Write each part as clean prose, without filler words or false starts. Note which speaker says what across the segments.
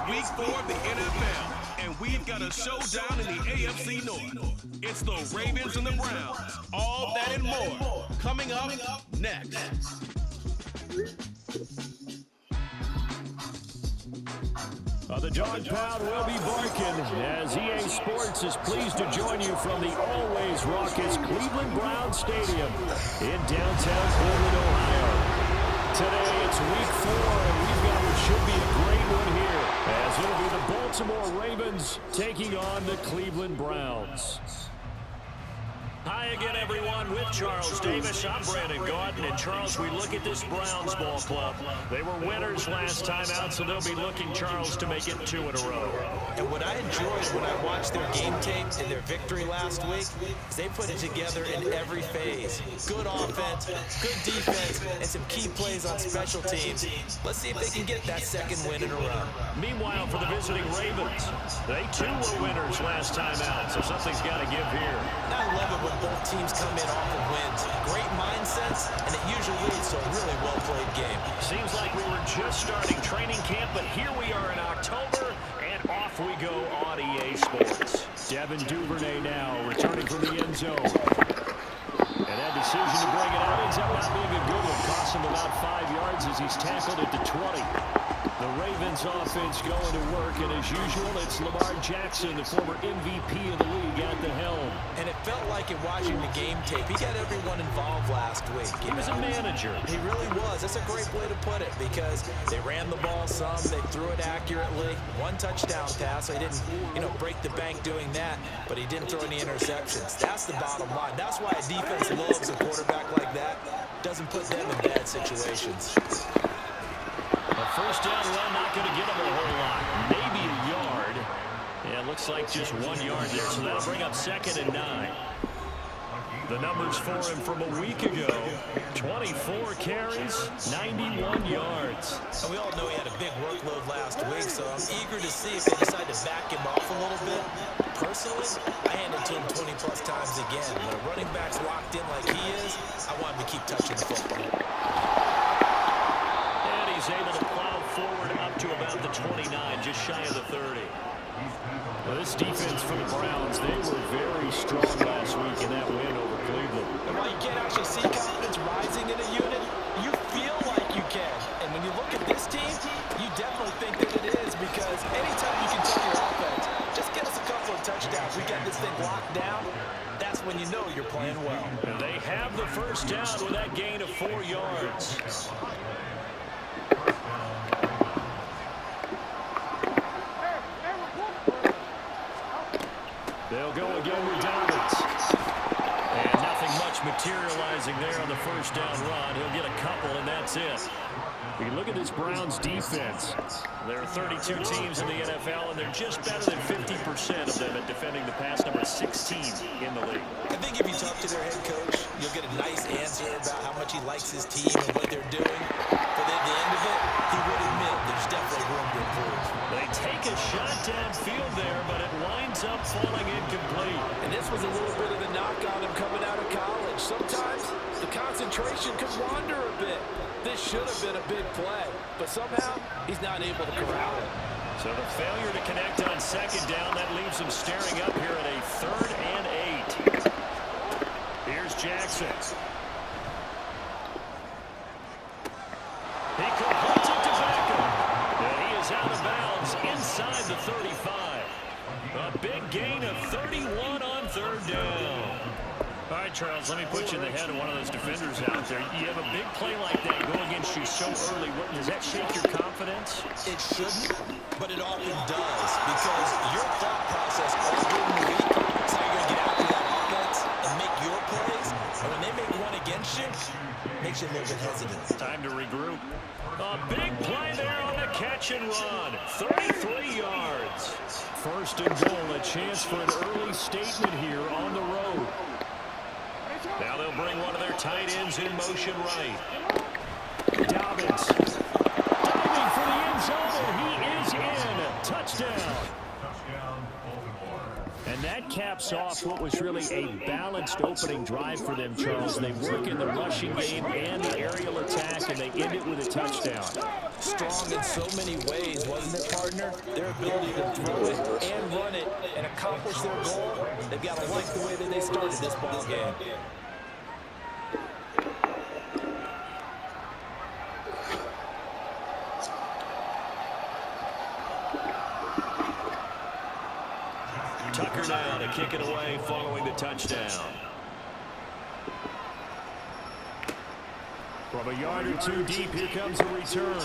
Speaker 1: Week 4 of the NFL, and we've got a showdown in the AFC North. It's the Ravens and the Browns. All that and more coming up next.
Speaker 2: The dog pound will be barking as EA Sports is pleased to join you from the always raucous Cleveland Browns Stadium in downtown Cleveland, Ohio. Today it's week 4, and we've got what should be a great one here, as it'll be the Baltimore Ravens taking on the Cleveland Browns. Hi again, everyone, with Charles Davis. I'm Brandon Gordon, and Charles, we look at this Browns ball club. They were winners last time out, so they'll be looking, Charles, to make it 2 in a row.
Speaker 3: And what I enjoyed when I watched their game tape and their victory last week is they put it together in every phase. Good offense, good defense, and some key plays on special teams. Let's see if they can get that second win in a row.
Speaker 2: Meanwhile, for the visiting Ravens, they too were winners last time out, so something's got to give here.
Speaker 3: I love it when both teams come in off of wins. Great mindsets, and it usually leads to a really well-played game.
Speaker 2: Seems like we were just starting training camp, but here we are in October, and off we go on EA Sports. Devin Duvernay now returning from the end zone. And that decision to bring it out ends up not being a good one. Cost him about 5 yards as he's tackled it to 20. The Ravens offense going to work, and as usual, it's Lamar Jackson, the former MVP of the league, at the helm.
Speaker 3: And it felt like in watching the game tape, he got everyone involved last week.
Speaker 2: He was a manager.
Speaker 3: He really was. That's a great way to put it, because they ran the ball some, they threw it accurately. 1 touchdown pass, so he didn't, break the bank doing that, but he didn't throw any interceptions. That's the bottom line. That's why a defense loves a quarterback like that. Doesn't put them in bad situations.
Speaker 2: A first down run, not going to get him a whole lot. Maybe a yard. Yeah, it looks like just 1 yard there, so that'll bring up 2nd and 9. The numbers for him from a week ago: 24 carries, 91 yards.
Speaker 3: And we all know he had a big workload last week, so I'm eager to see if they decide to back him off a little bit. Personally, I hand it to him 20-plus times again. When a running back's locked in like he is, I want him to keep touching the football.
Speaker 2: He's able to plow forward up to about the 29, just shy of the 30. Well, this defense for the Browns, they were very strong last week in that win over Cleveland.
Speaker 3: And while you can't actually see confidence rising in a unit, you feel like you can. And when you look at this team, you definitely think that it is, because anytime you can tell your offense, just get us a couple of touchdowns, we got this thing locked down, that's when you know you're playing well.
Speaker 2: And they have the first down with that gain of 4 yards. They'll go again with Dobbins. And nothing much materializing there on the first down run. He'll get a couple, and that's it. We can look at this Browns defense. There are 32 teams in the NFL, and they're just better than 50% of them at defending the pass, number 16 in the league.
Speaker 3: I think if you talk to their head coach, you'll get a nice answer about how much he likes his team and what they're doing. But at the end of it, he would admit there's definitely room to improve.
Speaker 2: They take a shot downfield there, but it winds up falling incomplete.
Speaker 3: And this was a little bit of the knock on him coming out of college. Sometimes the concentration could wander a bit. This should have been a big play, but somehow he's not able to corral it.
Speaker 2: So the failure to connect on second down, that leaves him staring up here at a 3rd and 8. Here's Jackson. He completes it to Beckham. And he is out of bounds inside the 35. A big gain of 31 on 3rd down. All right, Charles, let me put you in the head of one of those defenders out there. You have a big play like that go against you so early. Does that shake your confidence?
Speaker 3: It shouldn't, but it often does, because your thought process all during the week is how you're going to get after that offense and make your plays. And when they make one against you, it makes you a little bit hesitant.
Speaker 2: Time to regroup. A big play there on the catch and run. 33 yards. 1st and goal, a chance for an early statement here on the road. Now they'll bring one of their tight ends in motion right. Dobbins. Diving for the end zone. He is in. Touchdown. And that caps off what was really a balanced opening drive for them, Charles. They work in the rushing game and the aerial attack, and they end it with a touchdown.
Speaker 3: Strong in so many ways, wasn't it, partner? Their ability to throw it and run it and accomplish their goal, they've got to like the way that they started this ball game.
Speaker 2: Tucker now to kick it away following the touchdown. From a yard or 2 deep, here comes a return.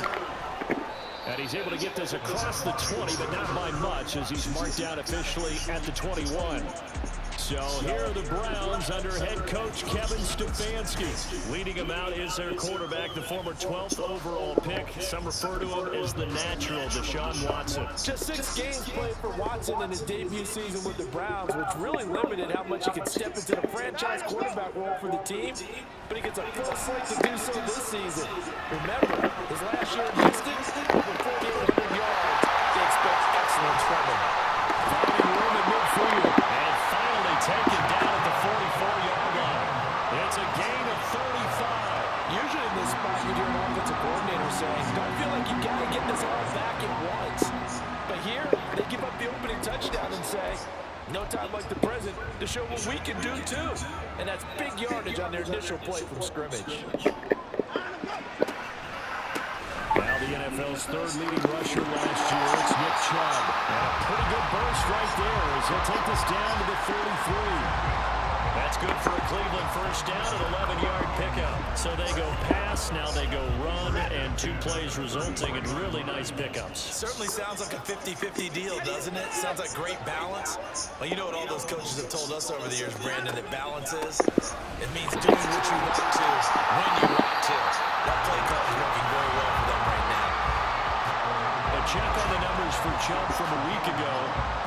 Speaker 2: And he's able to get this across the 20, but not by much, as he's marked down officially at the 21. So here are the Browns under head coach Kevin Stefanski. Leading them out is their quarterback, the former 12th overall pick. Some refer to him as the natural, Deshaun Watson.
Speaker 3: Just 6 games played for Watson in his debut season with the Browns, which really limited how much he could step into the franchise quarterback role for the team. But he gets a full slate to do so this season. Remember, his last year in Houston, over 4,800 yards. They expect excellence from him.
Speaker 2: Finding room at midfield. And finally taken down at the 44-yard line. It's a gain of 35.
Speaker 3: Usually in this spot, you hear an offensive coordinator saying, don't feel like you got to get this all back at once. But here, they give up the opening touchdown and say, no time like the present to show what we can do too. And that's big yardage on their initial play from scrimmage.
Speaker 2: Now the NFL's 3rd leading rusher last year, it's Nick Chubb. And a pretty good burst right there as he'll take this down to the 43. That's good for a Cleveland first down, an 11-yard pickup. So they go pass, now they go run, and 2 plays resulting in really nice pickups.
Speaker 3: Certainly sounds like a 50-50 deal, doesn't it? Sounds like great balance. Well, you know what all those coaches have told us over the years, Brandon, that balance is? It means doing what you want to, when you want to. That play call is working very well for them right now.
Speaker 2: A check on the numbers for Chubb from a week ago.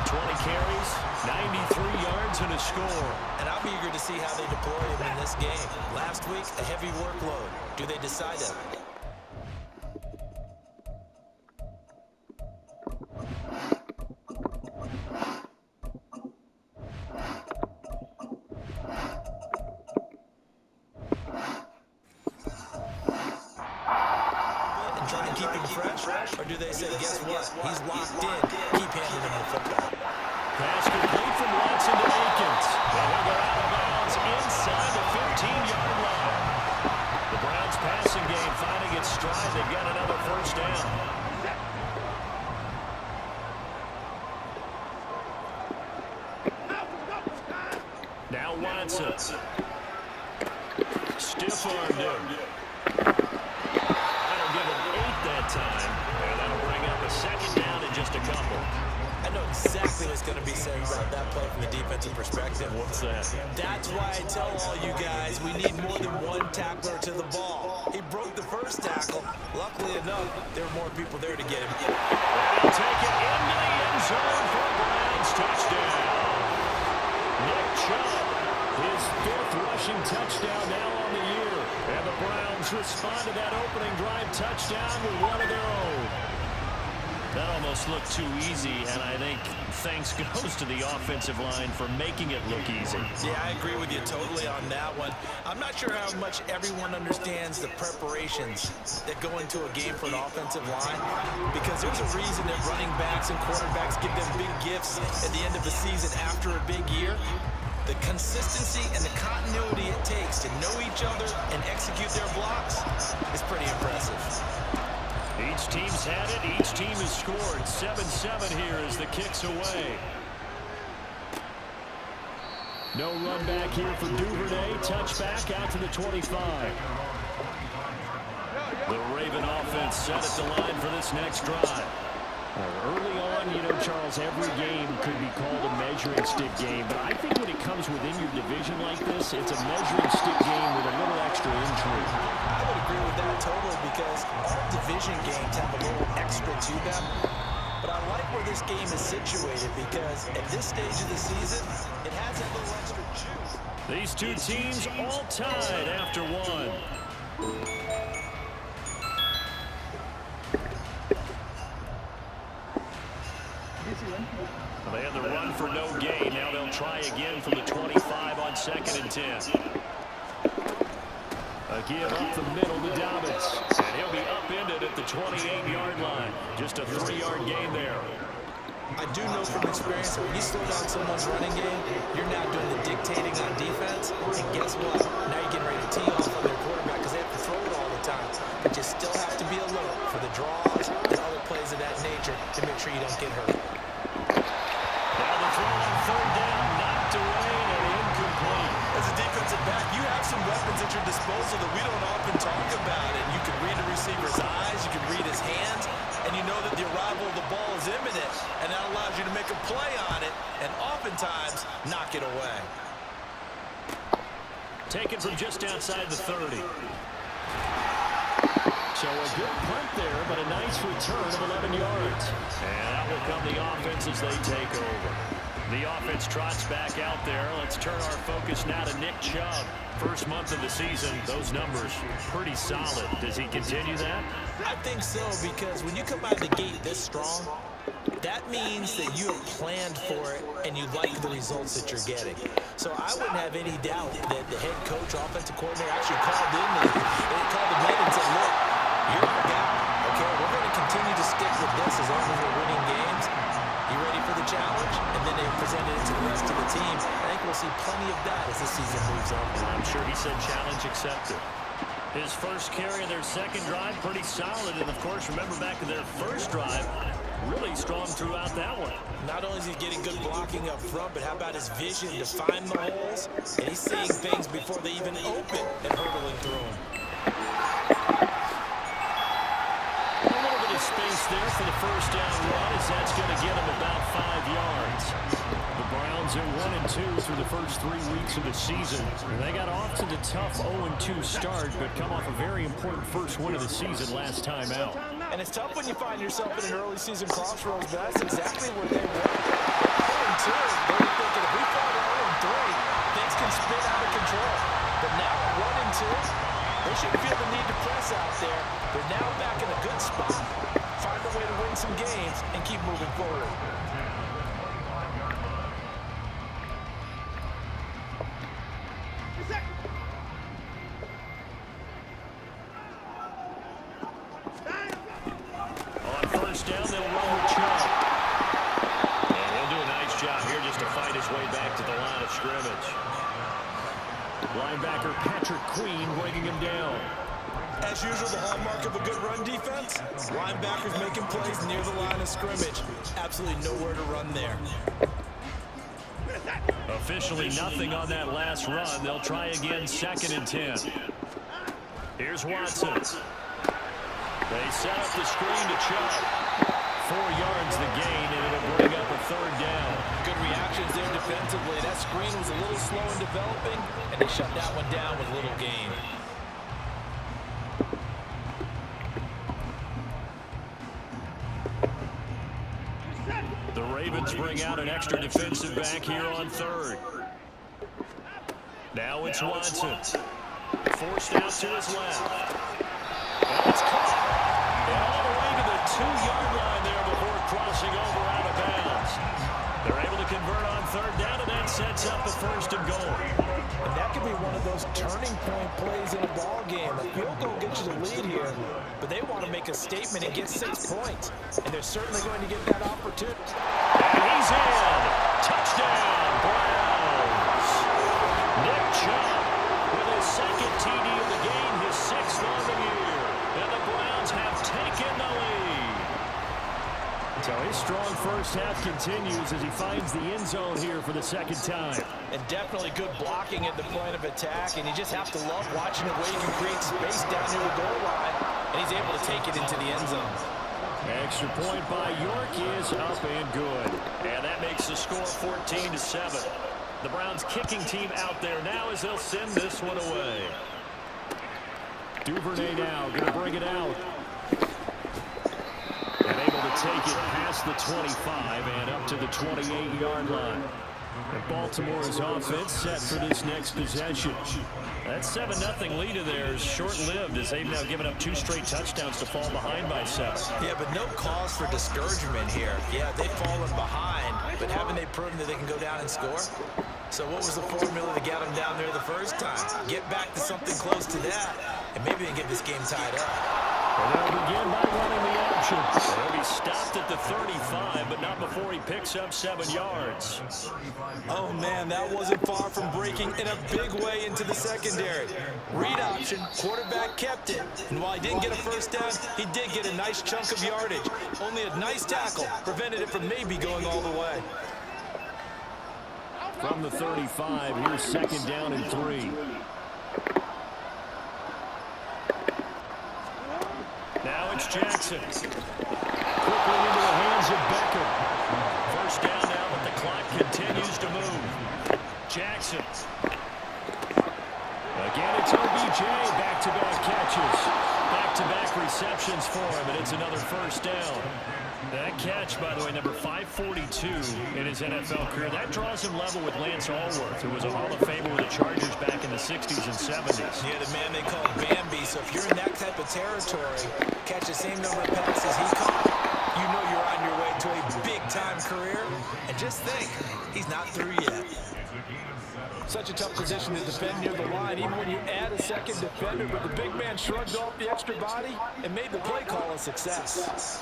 Speaker 2: 20 carries, 93 yards, and a score.
Speaker 3: And I'm eager to see how they deploy him in this game. Last week, a heavy workload. Do they decide to? And try to keep him fresh? Or do they say, guess what? He's locked in. Keep handing him the football.
Speaker 2: Pass complete from Watson to Akins. And he'll go out of bounds inside the 15-yard line. The Browns passing game finding its stride. They've got another first down. Now Watson Bosa. Stiff-armed him. That'll give him 8 that time. And that'll bring up a second down in just a couple.
Speaker 3: I know exactly what's going to be said about that play from the defensive perspective.
Speaker 2: What's that?
Speaker 3: That's why I tell all you guys we need more than one tackler to the ball. He broke the first tackle. Luckily enough, there were more people there to get him.
Speaker 2: They'll take it into the end zone for a Browns touchdown. Nick Chubb, his 5th rushing touchdown now on the year. And the Browns respond to that opening drive touchdown with one of their own. That almost looked too easy, and I think thanks goes to the offensive line for making it look easy.
Speaker 3: Yeah, I agree with you totally on that one. I'm not sure how much everyone understands the preparations that go into a game for an offensive line, because there's a reason that running backs and quarterbacks give them big gifts at the end of the season after a big year. The consistency and the continuity it takes to know each other and execute their blocks is pretty impressive.
Speaker 2: Each team's had it. Each team has scored. 7-7 here as the kick's away. No run back here for Duvernay. Touchback out to the 25. The Raven offense set at the line for this next drive. Early on, you know, Charles, every game could be called a measuring stick game. But I think when it comes within your division like this, it's a measuring stick game with a little extra intrigue.
Speaker 3: I would agree with that totally, because all division games have a little extra to them. But I like where this game is situated, because at this stage of the season, it has that little extra juice.
Speaker 2: These two teams all tied after one. They had the run for no gain. Now they'll try again from the 25 on 2nd and 10. A give up the middle to Dobbins. And he'll be upended at the 28-yard line. Just a 3-yard gain there.
Speaker 3: I do know from experience that when you slow down someone's running game, you're now doing the dictating on defense. And guess what? Now you're getting ready to tee off on their quarterback because they have to throw it all the time. But you still have to be alert for the draws and other plays of that nature to make sure you don't get hurt.
Speaker 2: Now the throw on 3rd down, knocked away and incomplete.
Speaker 3: As a defensive back, you have some weapons at your disposal that we don't often talk about. And you can read the receiver's eyes, you can read his hands, and you know that the arrival of the ball is imminent, and that allows you to make a play on it and oftentimes knock it away.
Speaker 2: Taken from just outside the 30. So a good punt there, but a nice return of 11 yards. And out will come the offense as they take over. The offense trots back out there. Let's turn our focus now to Nick Chubb. First month of the season, those numbers pretty solid. Does he continue that?
Speaker 3: I think so, because when you come out of the gate this strong, that means that you have planned for it and you like the results that you're getting. So I wouldn't have any doubt that the head coach, offensive coordinator actually called him in and said, look, you're our guy. Okay, we're going to continue to stick with this as long as we're winning games. You ready for the challenge? And then they presented it to the rest of the team. I think we'll see plenty of that as the season moves on.
Speaker 2: I'm sure he said challenge accepted. His first carry of their second drive, pretty solid. And, of course, remember back to their first drive, really strong throughout that one.
Speaker 3: Not only is he getting good blocking up front, but how about his vision to find the holes? And he's seeing things before they even open and hurdling through them.
Speaker 2: A little bit of space there for the first down run, as that's going to get him about 5 yards. The Browns are 1-2 through the first 3 weeks of the season. And they got off to the tough 0-2 start, but come off a very important first win of the season last time out.
Speaker 3: And it's tough when you find yourself in an early season crossroads, but that's exactly where they were. 0-2, they were thinking if we fall to 0-3, things can spin out of control. But now at 1-2, they shouldn't feel the need to press out there. They're now back in a good spot, find a way to win some games, and keep moving forward.
Speaker 2: On first down, they'll run with Chubb. And he'll do a nice job here just to fight his way back to the line of scrimmage. Linebacker Patrick Queen breaking him down.
Speaker 3: As usual, the hallmark of a good run defense, linebackers making plays near the line of scrimmage. Absolutely nowhere to run there.
Speaker 2: A officially nothing on that last run. They'll try again, 2nd and 10. Here's Watson. They set up the screen to Chubb. 4 yards the gain, and it'll bring up a 3rd down.
Speaker 3: Good reactions there defensively. That screen was a little slow in developing, and they shut that one down with little gain.
Speaker 2: The Ravens bring out an extra defensive back here on 3rd. Now it's Watson. Forced out to his left. And it's caught. And all the way to the 2-yard line there before crossing over out of bounds. They're able to convert on 3rd down, and that sets up a 1st and goal.
Speaker 3: And that could be one of those turning point plays in a ball game. A field goal gets you the lead here, but they want to make a statement and get 6 points. And they're certainly going to get that opportunity.
Speaker 2: And he's in. Touchdown, Browns. Nick Chubb with his 2nd TD of the game, his 6th on the year. And the Browns have taken the lead. So his strong first half continues as he finds the end zone here for the 2nd time.
Speaker 3: And definitely good blocking at the point of attack. And you just have to love watching it where you can create space down near the goal line. And he's able to take it into the end zone.
Speaker 2: Extra point by York is up and good. And that makes the score 14-7. The Browns kicking team out there now as they'll send this one away. Duvernay now going to bring it out. And able to take it past the 25 and up to the 28-yard line. And Baltimore's offense set for this next possession. That 7-0 lead of theirs short-lived as they've now given up 2 straight touchdowns to fall behind by 7.
Speaker 3: Yeah, but no cause for discouragement here. Yeah, they've fallen behind, but haven't they proven that they can go down and score? So what was the formula to get them down there the first time? Get back to something close to that, and maybe they can get this game tied up.
Speaker 2: And they'll begin by running the option. He'll be stopped at the 35, but not before he picks up 7 yards.
Speaker 3: Oh, man, that wasn't far from breaking in a big way into the secondary. Read option, quarterback kept it. And while he didn't get a first down, he did get a nice chunk of yardage. Only a nice tackle prevented it from maybe going all the way.
Speaker 2: From the 35, here's 2nd down and 3. Now it's Jackson. Quickly into the hands of Beckham. First down now, but the clock continues to move. Jackson. Again, it's OBJ. Back-to-back catches. Back-to-back receptions for him, and it's another first down. That catch, by the way, number 542 in his NFL career. That draws him level with Lance Allworth, who was a Hall of Famer with the Chargers back in the 60s and 70s.
Speaker 3: Yeah, the man they call Bambi. So if you're in that type of territory, catch the same number of passes he caught, you know you're on your way to a big-time career. And just think, he's not through yet. Such a tough position to defend near the line, even when you add a second defender. But the big man shrugged off the extra body and made the play call a success.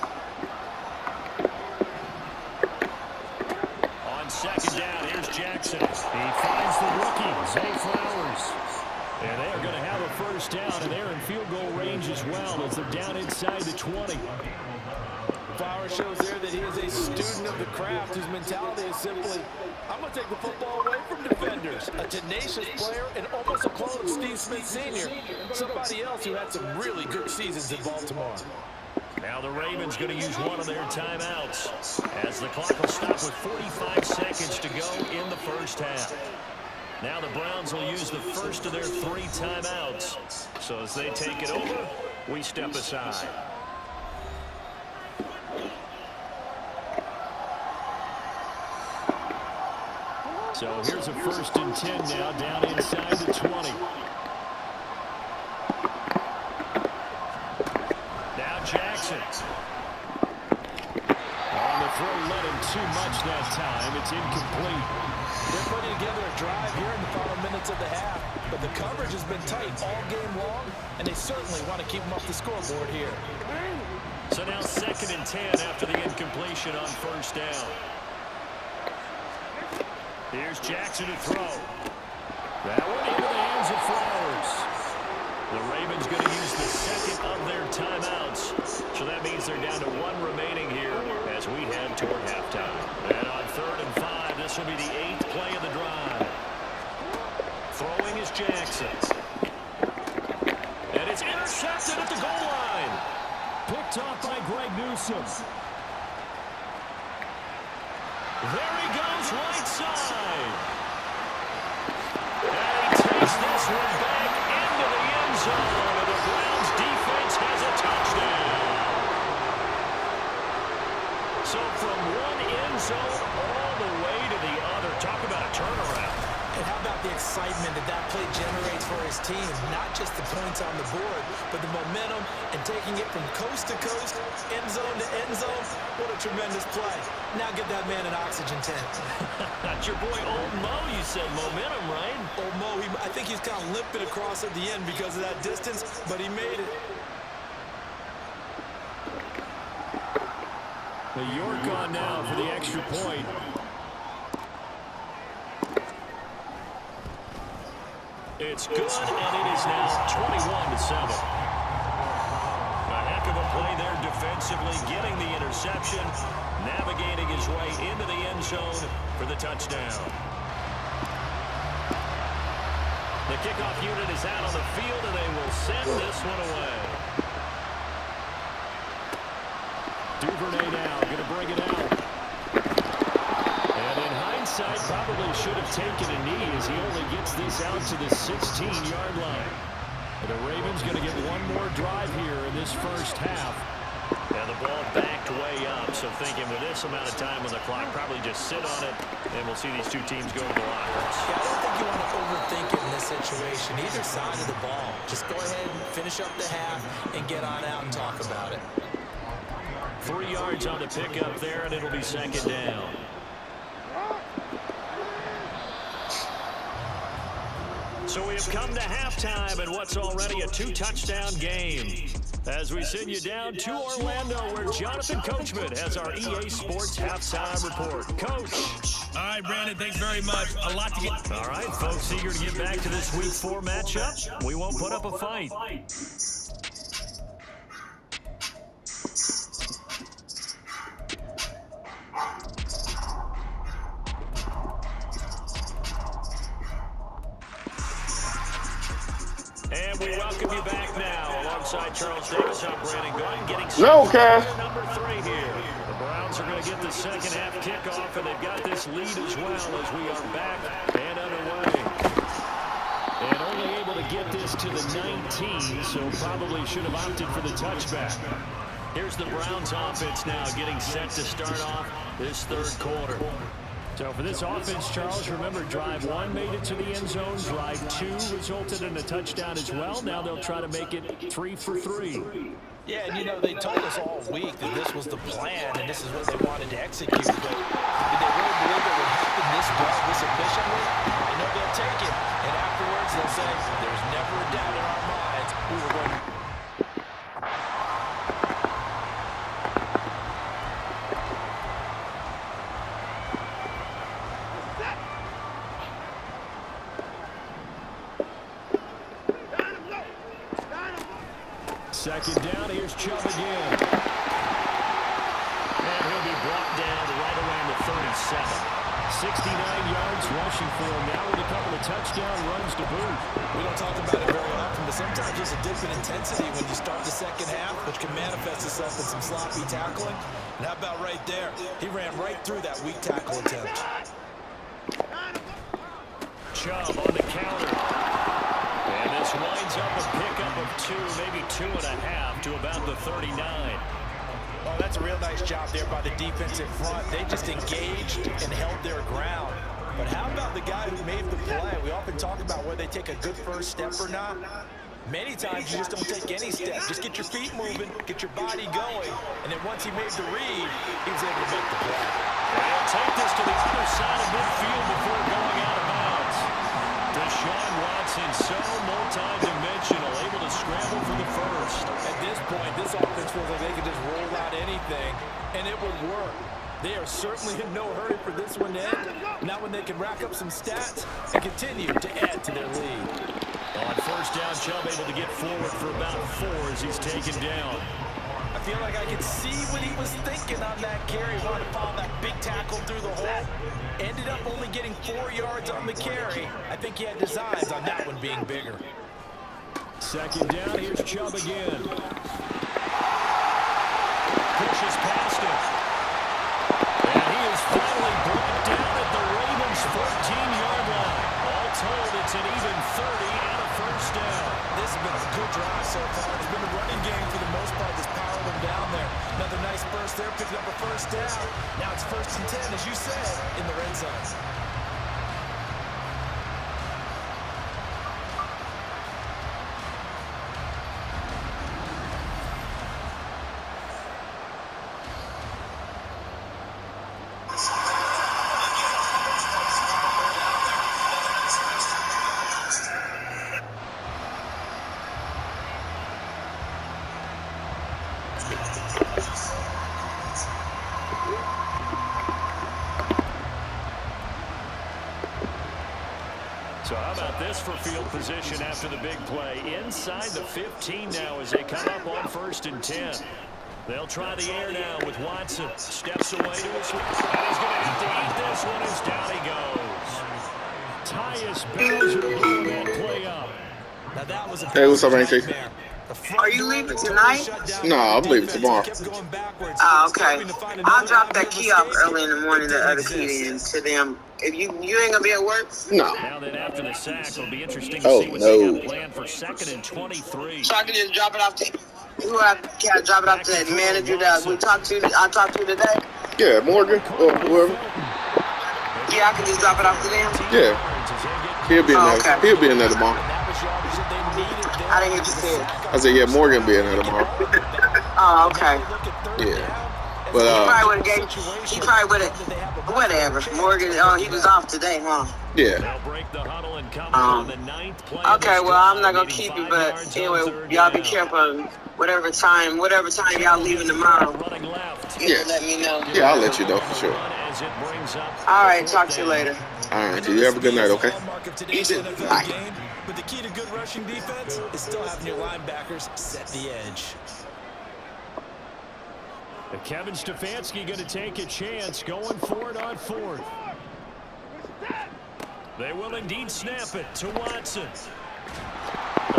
Speaker 2: On 2nd down, here's Jackson. He finds the rookie, Zay Flowers. And they're going to have a first down, and they're in field goal range as well as they're down inside the 20.
Speaker 3: Flowers shows there that he is a student of the craft whose mentality is simply, I'm going to take the football away from defenders. A tenacious player and almost a clone of Steve Smith Sr., somebody else who had some really good seasons in Baltimore.
Speaker 2: Now the Ravens going to use one of their timeouts as the clock will stop with 45 seconds to go in the first half. Now the Browns will use the first of their 3 timeouts. So as they take it over, we step aside. So here's a 1st and 10 now down inside the 20. Now Jackson. On the throw, let him too much that time. It's incomplete.
Speaker 3: They're putting together a drive here in the final minutes of the half, but the coverage has been tight all game long, and they certainly want to keep them off the scoreboard here.
Speaker 2: So now 2nd and 10 after the incompletion on first down. Here's Jackson to throw. That one into the hands of Flowers. The Ravens going to use the 2nd of their timeouts. So that means they're down to 1 remaining here as we head toward halftime. And on 3rd and 5, this will be the 8th play of the drive. Throwing is Jackson. And it's intercepted at the goal line. Picked off by Greg Newsome. There he goes, right side. And he takes this one back into the end zone. And the Browns defense has a touchdown. So from one end zone all the way to the other. Talk about a turnaround.
Speaker 3: And how about the excitement that that play generates for his team? Not just the points on the board, but the momentum and taking it from coast to coast, end zone to end zone. What a tremendous play. Now get that man an oxygen tank.
Speaker 2: That's your boy Old Mo, you said. Momentum, right?
Speaker 3: Old Mo, I think he's kind of limping across at the end because of that distance, but he made it.
Speaker 2: The York on now for the extra point. It's good, and it is now 21-7. A heck of a play there defensively, getting the interception, navigating his way into the end zone for the touchdown. The kickoff unit is out on the field, and they will send this one away. Duvernay now going to bring it out. And in hindsight, probably should have taken a knee as he only gets this out to the 16-yard line. And the Ravens going to get one more drive here in this first half. And the ball backed way up, so thinking with this amount of time on the clock, probably just sit on it, and we'll see these two teams go to the lockers.
Speaker 3: Yeah, I don't think you want to overthink it in this situation, either side of the ball. Just go ahead and finish up the half and get on out and talk about it.
Speaker 2: 3 yards on the pickup there, and it'll be second down. So we have come to halftime in what's already a 2-touchdown game. As we send you down to Orlando, where Jonathan Coachman has our EA Sports halftime report. Coach.
Speaker 4: All right, Brandon, thanks very much. A lot to get.
Speaker 2: All right, folks, eager to get back to this Week 4 matchup. We won't put up a fight. And we welcome you back now alongside Charles Davis. I'm Brandon Gordon getting set number 3 here. The Browns are going to get the second half kickoff, and they've got this lead as well as we are back and underway. And only able to get this to the 19, so probably should have opted for the touchback. Here's the Browns offense now getting set to start off this third quarter. So for this offense, Charles, remember, drive 1 made it to the end zone. Drive 2 resulted in a touchdown as well. Now they'll try to make it 3 for 3.
Speaker 3: Yeah, and you know, they told us all week that this was the plan and this is what they wanted to execute. But did they really believe it would happen this well, this efficiently? I know they'll take it. And afterwards, they'll say, there's never a doubt in our minds we were going to.
Speaker 2: Second down, here's Chubb again. And he'll be brought down right around the 37. 69 yards rushing for him now with a couple of touchdown runs to boot.
Speaker 3: We don't talk about it very often, but sometimes there's a dip in intensity when you start the second half, which can manifest itself in some sloppy tackling. And how about right there? He ran right through that weak tackle attempt.
Speaker 2: Chubb on the counter. And this winds up a pickup of 2, maybe 2.5 to about the 39.
Speaker 3: Oh, that's a real nice job there by the defensive front. They just engaged and held their ground. But how about the guy who made the play? We often talk about whether they take a good first step or not. Many times you just don't take any step. Just get your feet moving, get your body going. And then once he made the read, he was able to make the play.
Speaker 2: They'll take this to the other side of midfield before going out of bounds. Deshaun Watson, so multi-dimensional, able to scramble for the first.
Speaker 3: At this point, this offense feels like they could just roll out anything, and it would work. They are certainly in no hurry for this one to end. Not when they can rack up some stats and continue to add to their lead.
Speaker 2: On first down, Chubb able to get forward for about 4 as he's taken down.
Speaker 3: I feel like I can see what he was thinking on that carry. Wanted to follow that big tackle through the hole. Ended up only getting 4 yards on the carry. I think he had designs on that one being bigger.
Speaker 2: Second down, here's Chubb again. Pushes past him. And he is finally brought down at the Ravens' 14-yard line. All told, it's an even 30 and a first down.
Speaker 3: This has been a good drive so far. It's been a running game for the most part that's powered them down there. Another nice burst there, picking up a first down. Now it's 1st and 10, as you said, in the red zone.
Speaker 2: So how about this for field position after the big play? Inside the 15 now as they come up on 1st and 10. They'll try the air now with Watson. Steps away to his right. And he's going to have to eat this one as down he goes. Tyus Bowser blew that play up.
Speaker 3: Now that was a
Speaker 5: Hey, what's up, Ranky?
Speaker 6: Are you leaving tonight?
Speaker 5: No, I'm leaving tomorrow.
Speaker 6: Oh, okay. I'll drop that key off early in the morning, the other key in to them. If you ain't gonna be at work?
Speaker 5: No.
Speaker 2: Now then after the sack, it'll be interesting to see what they have planned for 2nd and 23.
Speaker 6: So I can just drop it off to who I can drop it off to that manager that I talked to today?
Speaker 5: Yeah, Morgan or whoever.
Speaker 6: Yeah, I can just drop it off to them.
Speaker 5: Yeah. He'll be in there.
Speaker 6: Okay.
Speaker 5: He'll be in there tomorrow.
Speaker 6: I didn't hear you say it.
Speaker 5: I said, yeah, Morgan be in there tomorrow.
Speaker 6: Oh, okay.
Speaker 5: Yeah. But
Speaker 6: He probably would have whatever. Morgan, he was off today, huh?
Speaker 5: yeah.
Speaker 2: They'll break the huddle and come on the 9th play.
Speaker 6: Okay, well, I'm not gonna keep you, but anyway, y'all be careful. Whatever time y'all leaving tomorrow,
Speaker 5: Yeah.
Speaker 6: let me know.
Speaker 5: Yeah, I'll let you know for sure.
Speaker 6: All right, talk to you later.
Speaker 5: All right, you have a good night, okay?
Speaker 6: You too. Bye.
Speaker 3: But the key to good rushing defense is still having your linebackers set the edge.
Speaker 2: Kevin Stefanski going to take a chance going for it on 4th. They will indeed snap it to Watson.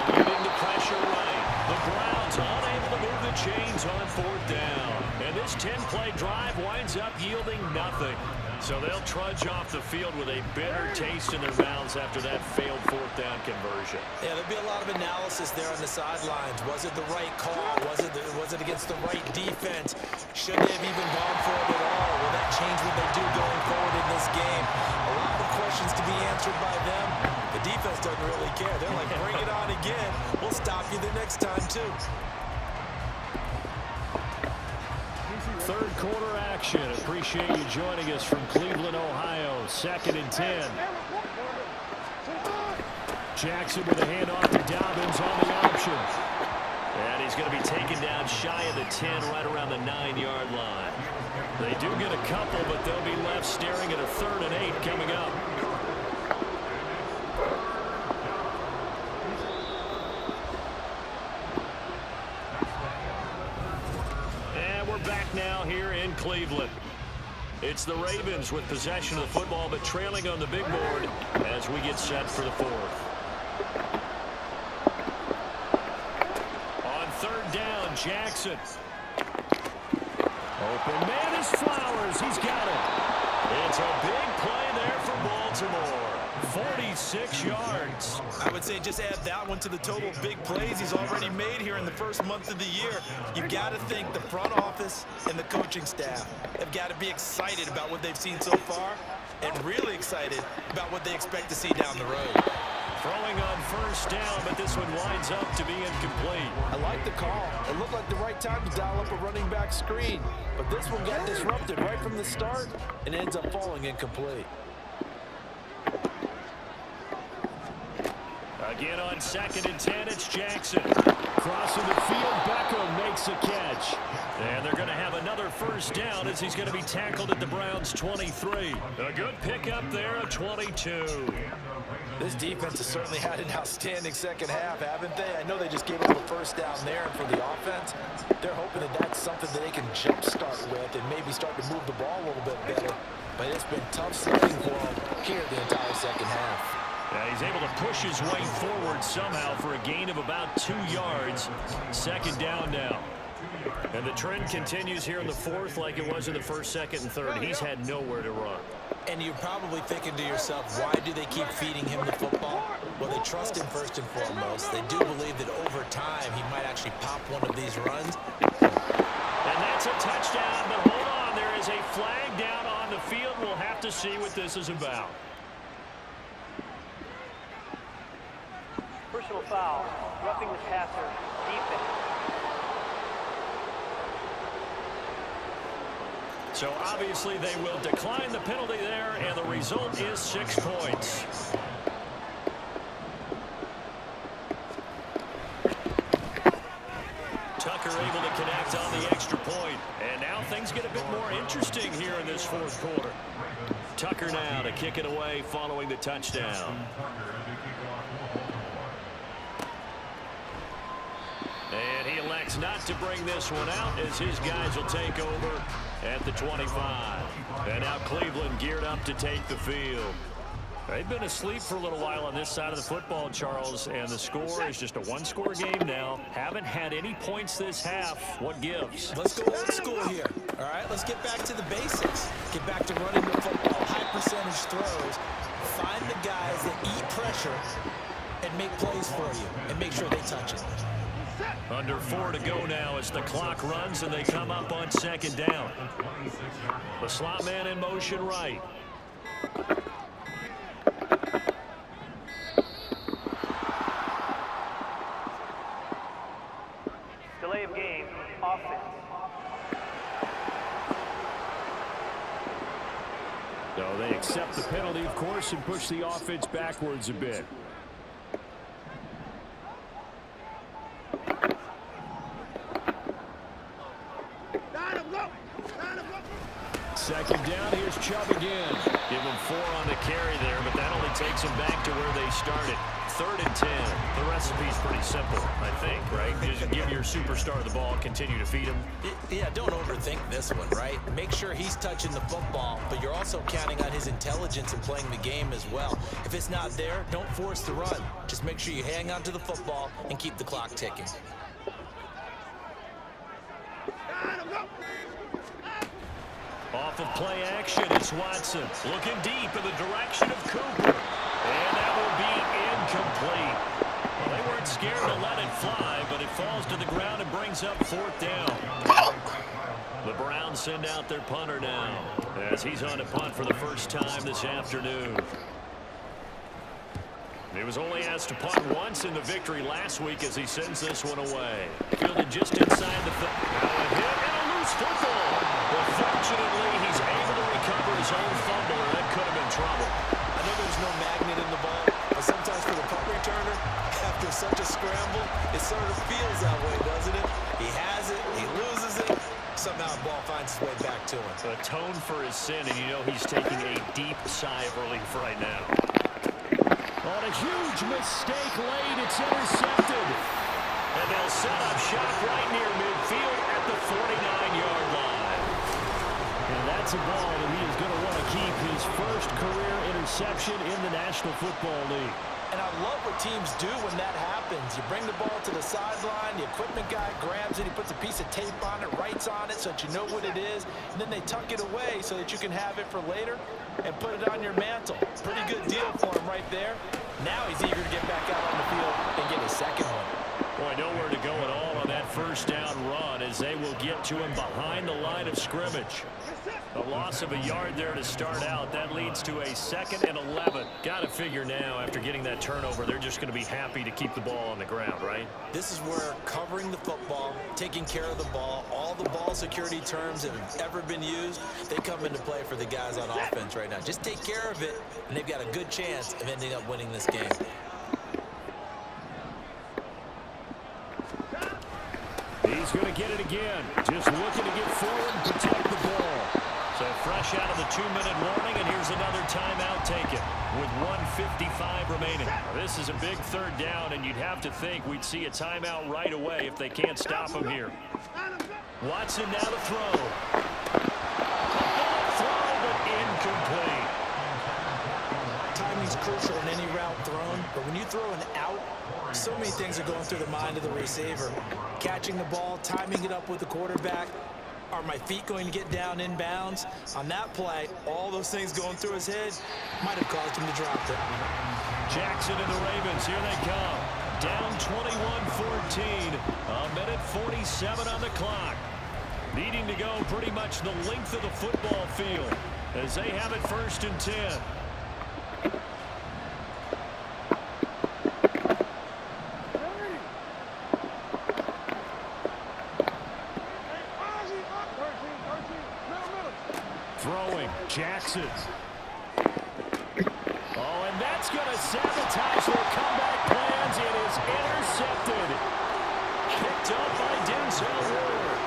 Speaker 2: Leading the pressure right. The Browns unable to move the chains on 4th down. And this 10-play drive winds up yielding nothing. So they'll trudge off the field with a bitter taste in their mouths after that failed 4th down conversion.
Speaker 3: Yeah, there'll be a lot of analysis there on the sidelines. Was it the right call? Was it against the right defense? Should they have even gone for it at all? Will that change what they do going forward in this game? A lot of questions to be answered by them. The defense doesn't really care. They're like, bring it on again. We'll stop you the next time, too.
Speaker 2: 3rd quarter action. Appreciate you joining us from Cleveland, Ohio. 2nd and 10. Jackson with a handoff to Dobbins on the option. And he's going to be taken down shy of the 10, right around the 9-yard line. They do get a couple, but they'll be left staring at a 3rd and 8 coming up. Back now here in Cleveland. It's the Ravens with possession of the football, but trailing on the big board as we get set for the 4th. On 3rd down, Jackson. Open man is Flowers. He's got it. It's a big play there for Baltimore. 46 yards.
Speaker 3: I would say just add that one to the total big plays he's already made here in the first month of the year. You've got to think the front office and the coaching staff have got to be excited about what they've seen so far and really excited about what they expect to see down the road.
Speaker 2: Throwing on 1st down, but this one winds up to be incomplete.
Speaker 3: I like the call. It looked like the right time to dial up a running back screen, but this one got disrupted right from the start and ends up falling incomplete.
Speaker 2: Again on 2nd and 10, it's Jackson. Crossing the field, Beckham makes a catch. And they're going to have another 1st down as he's going to be tackled at the Browns' 23. A good pickup there at 22.
Speaker 3: This defense has certainly had an outstanding second half, haven't they? I know they just gave up a 1st down there, and for the offense, they're hoping that something that they can jumpstart with and maybe start to move the ball a little bit better. But it's been tough sledding for him here the entire second half.
Speaker 2: Yeah, he's able to push his way forward somehow for a gain of about 2 yards. Second down now. And the trend continues here in the fourth like it was in the first, second, and third. He's had nowhere to run.
Speaker 3: And you're probably thinking to yourself, why do they keep feeding him the football? Well, they trust him first and foremost. They do believe that over time he might actually pop one of these runs.
Speaker 2: And that's a touchdown, but hold on. There is a flag down on the field. We'll have to see what this is about.
Speaker 7: Personal foul, roughing the passer, defense.
Speaker 2: So obviously they will decline the penalty there, and the result is 6 points. Tucker able to connect on the extra point. And now things get a bit more interesting here in this fourth quarter. Tucker now to kick it away following the touchdown. And he elects not to bring this one out as his guys will take over at the 25. And now Cleveland geared up to take the field. They've been asleep for a little while on this side of the football, Charles, and the score is just a one-score game now. Haven't had any points this half. What gives?
Speaker 3: Let's go old school here. All right, let's get back to the basics. Get back to running the football, high percentage throws. Find the guys that eat pressure and make plays for you and make sure they touch it.
Speaker 2: Under 4 to go now as the clock runs and they come up on second down. The slot man in motion right.
Speaker 7: Delay of game, offense.
Speaker 2: So they accept the penalty, of course, and push the offense backwards a bit. Second down, here's Chubb again. Give him 4 on the carry there, but that only takes him back to where they started. 3rd and 10. The recipe's pretty simple, I think, right? Just give your superstar the ball, continue to feed him.
Speaker 3: Yeah, don't overthink this one, right? Make sure he's touching the football, but you're also counting on his intelligence in playing the game as well. If it's not there, don't force the run. Just make sure you hang on to the football and keep the clock ticking.
Speaker 2: Off of play action, it's Watson looking deep in the direction of Cooper. And that will be incomplete. Well, they weren't scared to let it fly, but it falls to the ground and brings up 4th down. The Browns send out their punter now as he's on to punt for the first time this afternoon. He was only asked to punt once in the victory last week as he sends this one away. Fielded just inside the now a hit and a loose football. But fortunately, he's able to recover his own fumble, or that could have been trouble.
Speaker 3: I know there's no magnet in the ball, but sometimes for the punt returner, after such a scramble, it sort of feels that way, doesn't it? He has it, he loses it, somehow the ball finds its way back to him.
Speaker 2: Atone for his sin, and you know he's taking a deep sigh of relief right now. On a huge mistake late, it's intercepted. And they'll set up shop right near midfield at the 49-yard line. And that's a ball that he is going to want to keep, his first career interception in the National Football League.
Speaker 3: And I love what teams do when that happens. You bring the ball to the sideline, the equipment guy grabs it, he puts a piece of tape on it, writes on it so that you know what it is, and then they tuck it away so that you can have it for later and put it on your mantle. Pretty good deal for him right there. Now he's eager to get back out on the field and get his second one.
Speaker 2: Boy, nowhere to go at all on that first down run as they will get to him behind the line of scrimmage. A loss of a yard there to start out. That leads to a 2nd and 11. Got to figure now, after getting that turnover, they're just going to be happy to keep the ball on the ground, right?
Speaker 3: This is where covering the football, taking care of the ball, all the ball security terms that have ever been used, they come into play for the guys on offense right now. Just take care of it, and they've got a good chance of ending up winning this game.
Speaker 2: He's going to get it again. Just looking to get forward and protect the ball. So fresh out of the 2-minute warning, and here's another timeout taken with 1:55 remaining. This is a big third down, and you'd have to think we'd see a timeout right away if they can't stop him here. Watson now to throw. Throw, but incomplete.
Speaker 3: Timing's crucial in any route thrown, but when you throw an out, so many things are going through the mind of the receiver. Catching the ball, timing it up with the quarterback. Are my feet going to get down inbounds? On that play, all those things going through his head might have caused him to drop it.
Speaker 2: Jackson and the Ravens, here they come. Down 21-14, a minute 47 on the clock. Needing to go pretty much the length of the football field as they have it 1st and 10. Throwing, Jackson. Oh, and that's going to sabotage their comeback plans. It is intercepted. Picked up by Denzel Ward.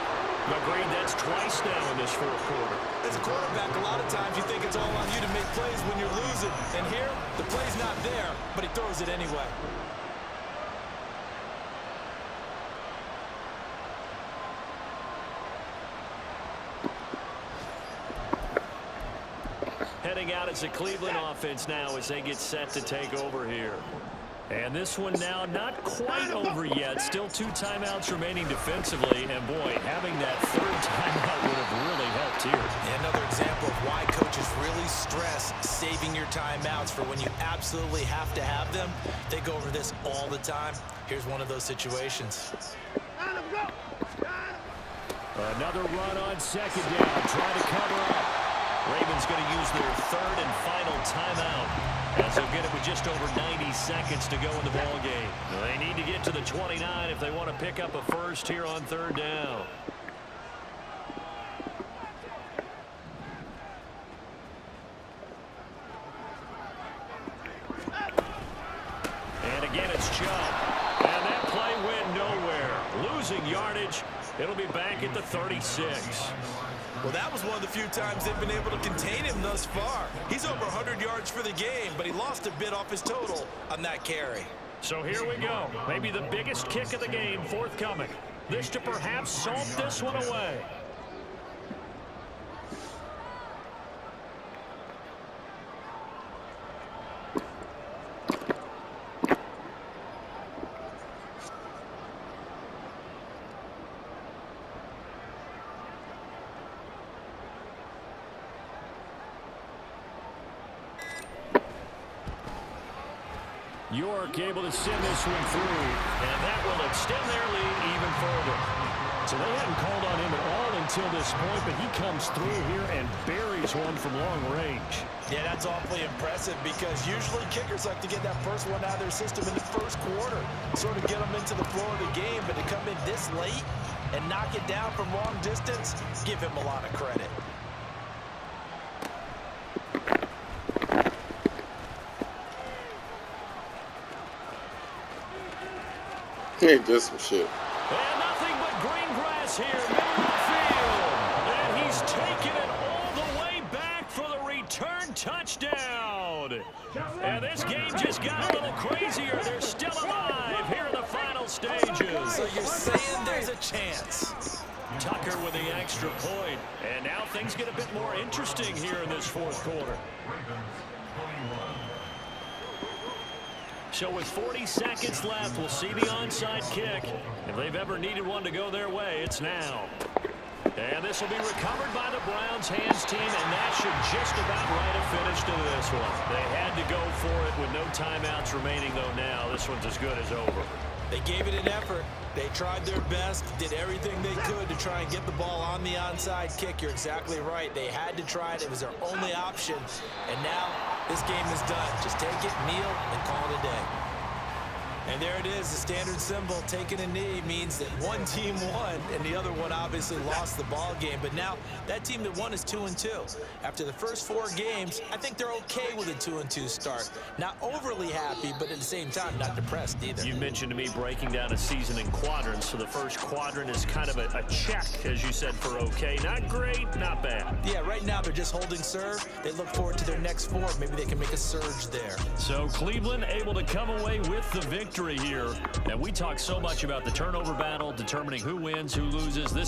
Speaker 2: Agreed, that's twice now in this 4th quarter.
Speaker 3: As a quarterback, a lot of times you think it's all on you to make plays when you're losing. And here, the play's not there, but he throws it anyway.
Speaker 2: Heading out as a Cleveland offense now as they get set to take over here. And this one now not quite over yet. Still 2 timeouts remaining defensively. And, boy, having that 3rd timeout would have really helped here.
Speaker 3: Yeah, another example of why coaches really stress saving your timeouts for when you absolutely have to have them. They go over this all the time. Here's one of those situations.
Speaker 2: Another run on 2nd down. Try to cover up. Ravens going to use their 3rd and final timeout as they'll get it with just over 90 seconds to go in the ball game. They need to get to the 29 if they want to pick up a first here on 3rd down. And again, it's Chubb. And that play went nowhere. Losing yardage. It'll be back at the 36.
Speaker 3: Well, that was one of the few times they've been able to contain him thus far. He's over 100 yards for the game, but he lost a bit off his total on that carry.
Speaker 2: So here we go. Maybe the biggest kick of the game forthcoming. This to perhaps salt this one away. York able to send this one through, and that will extend their lead even further. So they hadn't called on him at all until this point, but he comes through here and buries one from long range.
Speaker 3: Yeah, that's awfully impressive because usually kickers like to get that first one out of their system in the 1st quarter, sort of get them into the flow of the game, but to come in this late and knock it down from long distance, give him a lot of credit.
Speaker 5: Ain't this some shit?
Speaker 2: And nothing but green grass here, middle of the field. And he's taken it all the way back for the return touchdown. And this game just got a little crazier. They're still alive here in the final stages.
Speaker 3: So you're saying there's a chance.
Speaker 2: Tucker with the extra point. And now things get a bit more interesting here in this 4th quarter. So with 40 seconds left, we'll see the onside kick. If they've ever needed one to go their way, it's now. And this will be recovered by the Browns hands team, and that should just about write a finish to this one. They had to go for it with no timeouts remaining, though now. This one's as good as over.
Speaker 3: They gave it an effort. They tried their best, did everything they could to try and get the ball on the onside kick. You're exactly right. They had to try it. It was their only option. And now this game is done. Just take it, kneel, and call it a day. And there it is, the standard symbol. Taking a knee means that one team won and the other one obviously lost the ball game. But now that team that won is 2-2. After the first 4 games, I think they're okay with a 2-2 start. Not overly happy, but at the same time, not depressed either.
Speaker 2: You mentioned to me breaking down a season in quadrants. So the first quadrant is kind of a check, as you said, for okay. Not great, not bad.
Speaker 3: Yeah, right now they're just holding serve. They look forward to their next 4. Maybe they can make a surge there.
Speaker 2: So Cleveland able to come away with the victory here. And we talk so much about the turnover battle, determining who wins, who loses. This